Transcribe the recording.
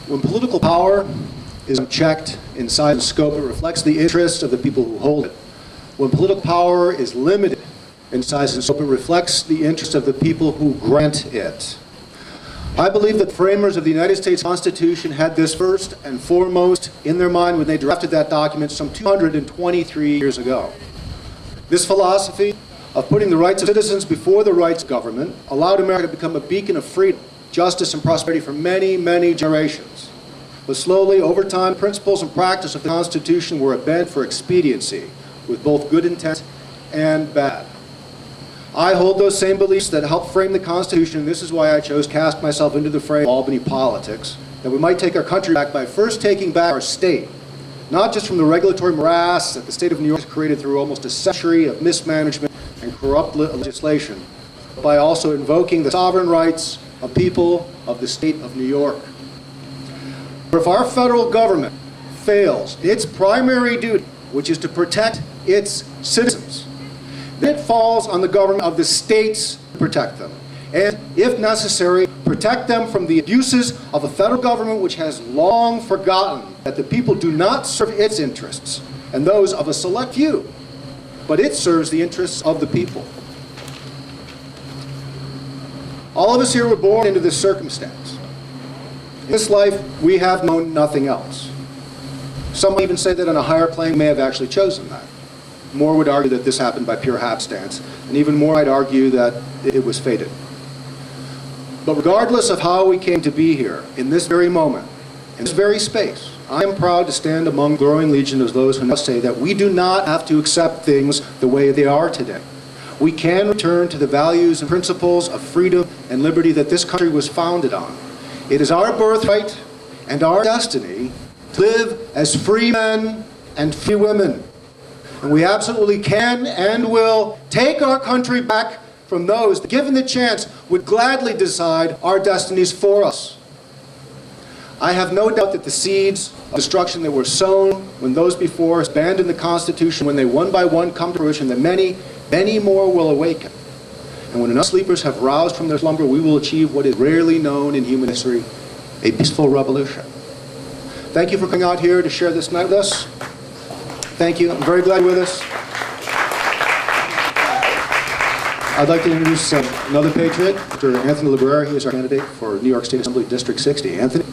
When political power is unchecked in size and scope, it reflects the interests of the people who hold it. When political power is limited in size and scope, it reflects the interests of the people who grant it. I believe that the framers of the United States Constitution had this first and foremost in their mind when they drafted that document some 223 years ago. This philosophy of putting the rights of citizens before the rights of government allowed America to become a beacon of freedom, justice, and prosperity for many, many generations. But slowly, over time, principles and practice of the Constitution were a bent for expediency, with both good intent and bad. I hold those same beliefs that helped frame the Constitution, and this is why I chose to cast myself into the fray of Albany politics, that we might take our country back by first taking back our state, not just from the regulatory morass that the state of New York has created through almost a century of mismanagement and corrupt legislation, but by also invoking the sovereign rights of people of the state of New York. For if our federal government fails its primary duty, which is to protect its citizens, then it falls on the government of the states to protect them. And, if necessary, protect them from the abuses of a federal government which has long forgotten that the people do not serve its interests and those of a select few, but it serves the interests of the people. All of us here were born into this circumstance. In this life, we have known nothing else. Some might even say that on a higher plane we may have actually chosen that. More would argue that this happened by pure hapstance, and even more I'd argue that it was fated. But regardless of how we came to be here, in this very moment, in this very space, I am proud to stand among a growing legion of those who now say that we do not have to accept things the way they are today. We can return to the values and principles of freedom and liberty that this country was founded on. It is our birthright and our destiny to live as free men and free women. And we absolutely can and will take our country back from those that, given the chance, would gladly decide our destinies for us. I have no doubt that the seeds of destruction that were sown when those before us abandoned the Constitution, when they one by one come to fruition, that many, many more will awaken. And when enough sleepers have roused from their slumber, we will achieve what is rarely known in human history, a peaceful revolution. Thank you for coming out here to share this night with us. Thank you. I'm very glad you're with us. I'd like to introduce another patriot, Mr. Anthony Librera. He is our candidate for New York State Assembly District 60. Anthony.